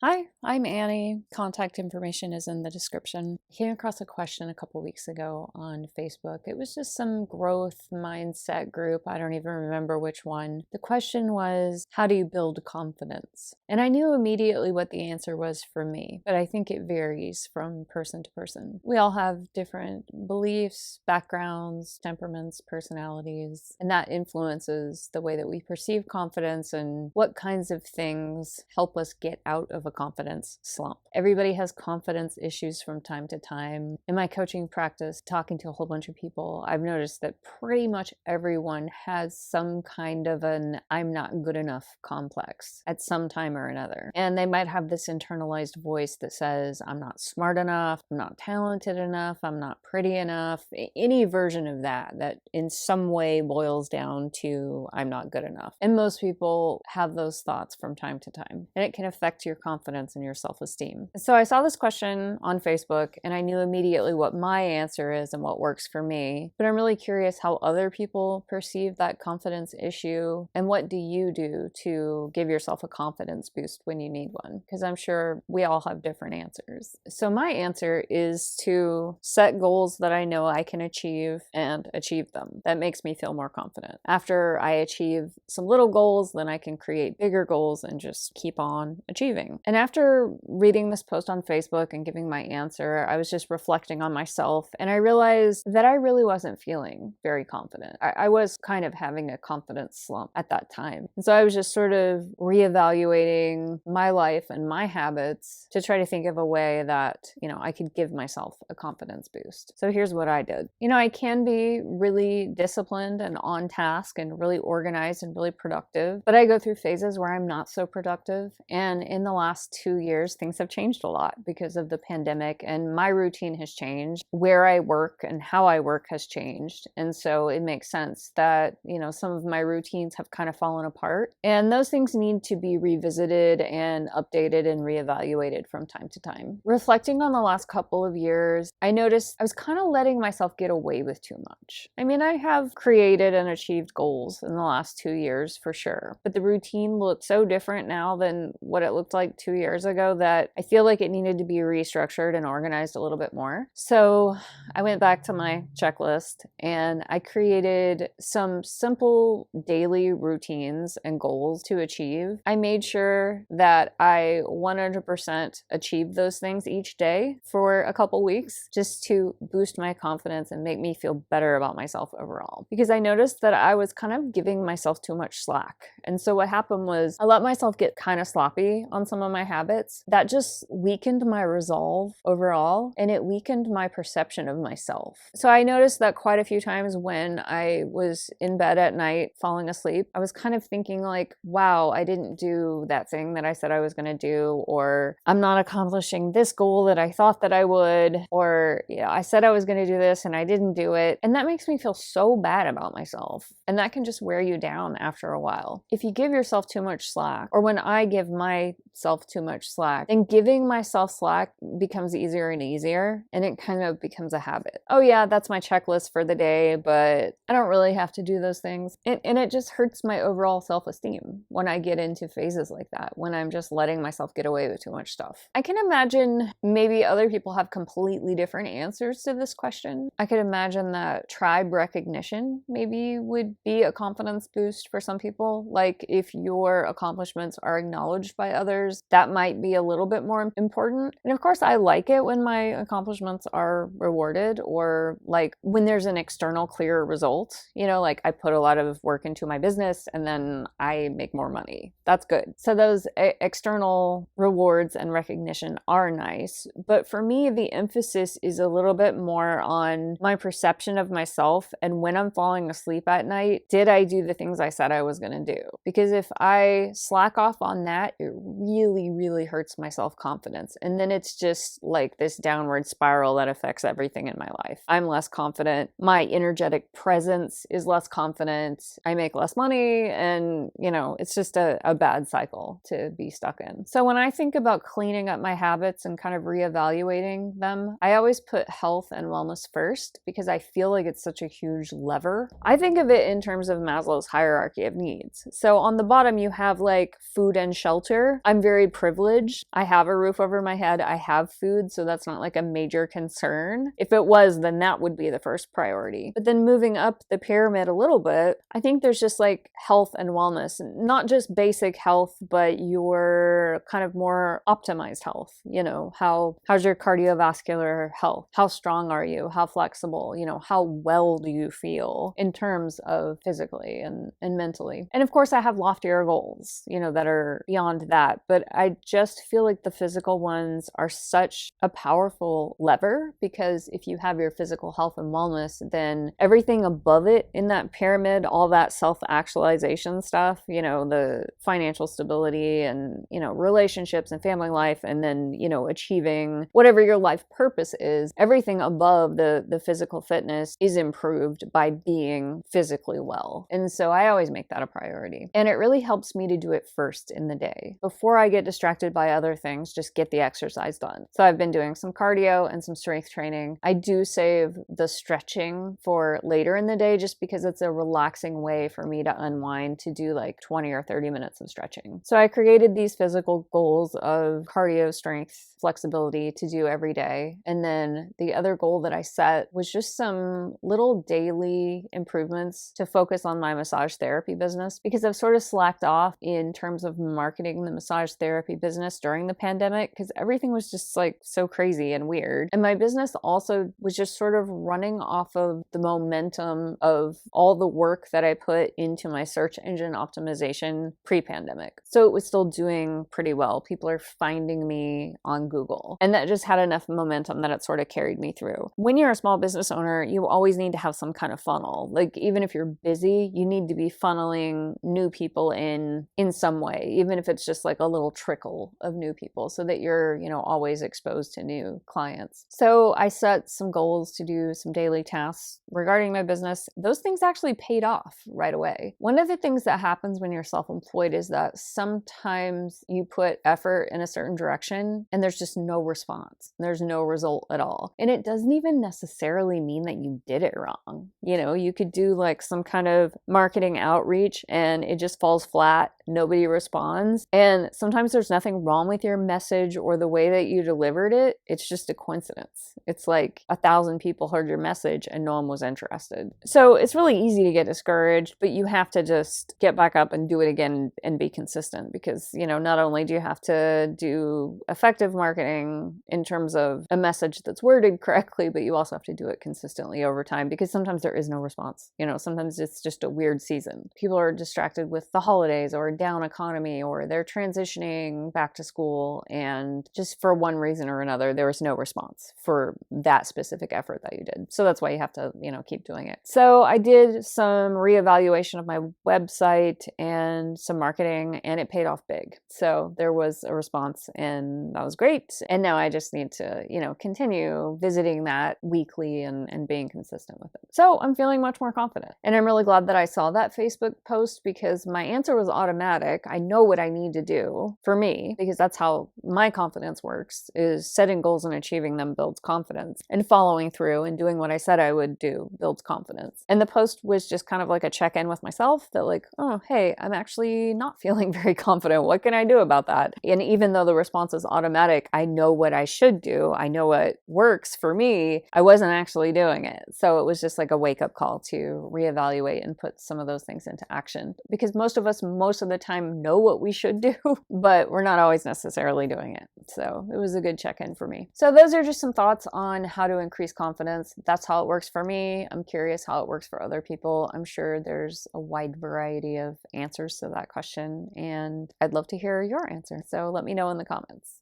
Hi, I'm Annie. Contact information is in the description. I came across a question a couple weeks ago on Facebook. It was just some growth mindset group. I don't even remember which one. The question was, how do you build confidence? And I knew immediately what the answer was for me, but I think it varies from person to person. We all have different beliefs, backgrounds, temperaments, personalities, and that influences the way that we perceive confidence and what kinds of things help us get out of a confidence slump. Everybody has confidence issues from time to time. In my coaching practice, talking to a whole bunch of people, I've noticed that pretty much everyone has some kind of an I'm not good enough complex at some time or another. And they might have this internalized voice that says, I'm not smart enough, I'm not talented enough, I'm not pretty enough. Any version of that in some way boils down to I'm not good enough. And most people have those thoughts from time to time. And it can affect your confidence and your self-esteem. So I saw this question on Facebook and I knew immediately what my answer is and what works for me. But I'm really curious how other people perceive that confidence issue and what do you do to give yourself a confidence boost when you need one? Because I'm sure we all have different answers. So my answer is to set goals that I know I can achieve and achieve them. That makes me feel more confident. After I achieve some little goals, then I can create bigger goals and just keep on achieving. And after reading this post on Facebook and giving my answer, I was just reflecting on myself and I realized that I really wasn't feeling very confident. I was kind of having a confidence slump at that time. And so I was just sort of reevaluating my life and my habits to try to think of a way that, I could give myself a confidence boost. So here's what I did. I can be really disciplined and on task and really organized and really productive, but I go through phases where I'm not so productive. And in the last 2 years, things have changed a lot because of the pandemic and my routine has changed. Where I work and how I work has changed. And so it makes sense that, some of my routines have kind of fallen apart. And those things need to be revisited and updated and reevaluated from time to time. Reflecting on the last couple of years, I noticed I was kind of letting myself get away with too much. I have created and achieved goals in the last 2 years for sure, but the routine looks so different now than what it looked like 2 years ago that I feel like it needed to be restructured and organized a little bit more. So I went back to my checklist and I created some simple daily routines and goals to achieve. I made sure that I 100% achieved those things each day for a couple weeks just to boost my confidence and make me feel better about myself overall. Because I noticed that I was kind of giving myself too much slack. And so what happened was I let myself get kind of sloppy on some of my habits. That just weakened my resolve overall and it weakened my perception of myself. So I noticed that quite a few times when I was in bed at night falling asleep, I was kind of thinking like, wow, I didn't do that thing that I said I was going to do, or I'm not accomplishing this goal that I thought that I would, or I said I was going to do this and I didn't do it. And that makes me feel so bad about myself. And that can just wear you down after a while. If you give yourself too much slack, or when I give myself too much slack, then giving myself slack becomes easier and easier, and it kind of becomes a habit. Oh yeah, that's my checklist for the day, but I don't really have to do those things. And it just hurts my overall self-esteem when I get into phases like that, when I'm just letting myself get away with too much stuff. I can imagine maybe other people have completely different answers to this question. I could imagine that tribe recognition maybe would be a confidence boost for some people. Like if your accomplishments are acknowledged by others, that might be a little bit more important. And of course, I like it when my accomplishments are rewarded, or like when there's an external clear result, like I put a lot of work into my business and then I make more money. That's good. So those external rewards and recognition are nice. But for me, the emphasis is a little bit more on my perception of myself and when I'm falling asleep at night, did I do the things I said I was going to do? Because if I slack off on that, it really, really hurts my self-confidence. And then it's just like this downward spiral that affects everything in my life. I'm less confident. My energetic presence is less confident. I make less money. And, it's just a bad cycle to be stuck in. So when I think about cleaning up my habits and kind of reevaluating them, I always put health and wellness first because I feel like it's such a huge lever. I think of it in terms of Maslow's hierarchy of needs. So on the bottom, you have like food and shelter. I'm very privileged. I have a roof over my head. I have food, so that's not like a major concern. If it was, then that would be the first priority. But then moving up the pyramid a little bit, I think there's just like health and wellness, not just basic health, but your kind of more optimized health. You know, how's your cardiovascular health? How strong are you? How flexible? You know, how well do you feel in terms of physically and mentally? And of course, I have loftier goals, you know, that are beyond that. But I just feel like the physical ones are such a powerful lever, because if you have your physical health and wellness, then everything above it in that pyramid, all that self-actualization stuff, you know, the financial stability and, you know, relationships and family life, and then, you know, achieving whatever your life purpose is, everything above the physical fitness is improved by being physically well. And so I always make that a priority. And it really helps me to do it first in the day. Before I get distracted by other things, just get the exercise done. So I've been doing some cardio and some strength training. I do save the stretching for later in the day, just because it's a relaxing way for me to unwind, to do like 20 or 30 minutes of stretching. So I created these physical goals of cardio, strength, flexibility to do every day. And then the other goal that I set was just some little daily improvements to focus on my massage therapy business, because I've sort of slacked off in terms of marketing the massage therapy business during the pandemic, because everything was just like so crazy and weird. And my business also was just sort of running off of the momentum of all the work that I put into my search engine optimization pre-pandemic. So it was still doing pretty well. People are finding me on Google. And that just had enough momentum that it sort of carried me through. When you're a small business owner, you always need to have some kind of funnel. Like, even if you're busy, you need to be funneling new people in some way, even if it's just like a little trickle of new people, so that you're, you know, always exposed to new clients. So I set some goals to do some daily tasks regarding my business. Those things actually paid off right away. One of the things that happens when you're self-employed is that sometimes you put effort in a certain direction and there's just no response. There's no result at all. And it doesn't even necessarily mean that you did it wrong. You know, you could do like some kind of marketing outreach and it just falls flat. Nobody responds. And sometimes there's nothing wrong with your message or the way that you delivered it. It's just a coincidence. It's like 1,000 people heard your message and no one was interested. So it's really easy to get discouraged, but you have to just get back up and do it again and be consistent, because, you know, not only do you have to do effective marketing in terms of a message that's worded correctly, but you also have to do it consistently over time, because sometimes there is no response. You know, sometimes it's just a weird season. People are distracted with the holidays or a down economy, or they're transitioning back to school, and just for one reason or another, there was no response for that specific effort that you did. So that's why you have to, you know, keep doing it. So I did some reevaluation of my website and some marketing, and it paid off big. So there was a response, and that was great. And now I just need to, you know, continue visiting that weekly and being consistent with it. So I'm feeling much more confident. And I'm really glad that I saw that Facebook post, because my answer was automatic. I know what I need to do for me, because that's how my confidence works, is setting goals and achieving them builds confidence, and following through and doing what I said I would do builds confidence. And the post was just kind of like a check-in with myself, that like, oh, hey, I'm actually not feeling very confident. What can I do about that? And even though the response is automatic, I know what I should do. I know what works for me. I wasn't actually doing it. So it was just like a wake-up call to reevaluate and put some of those things into action, because most of us, most of the time, know what we should do, but we're not always necessarily doing it. So it was a good check-in for me. So those are just some thoughts on how to increase confidence. That's how it works for me. I'm curious how it works for other people. I'm sure there's a wide variety of answers to that question, and I'd love to hear your answer. So let me know in the comments.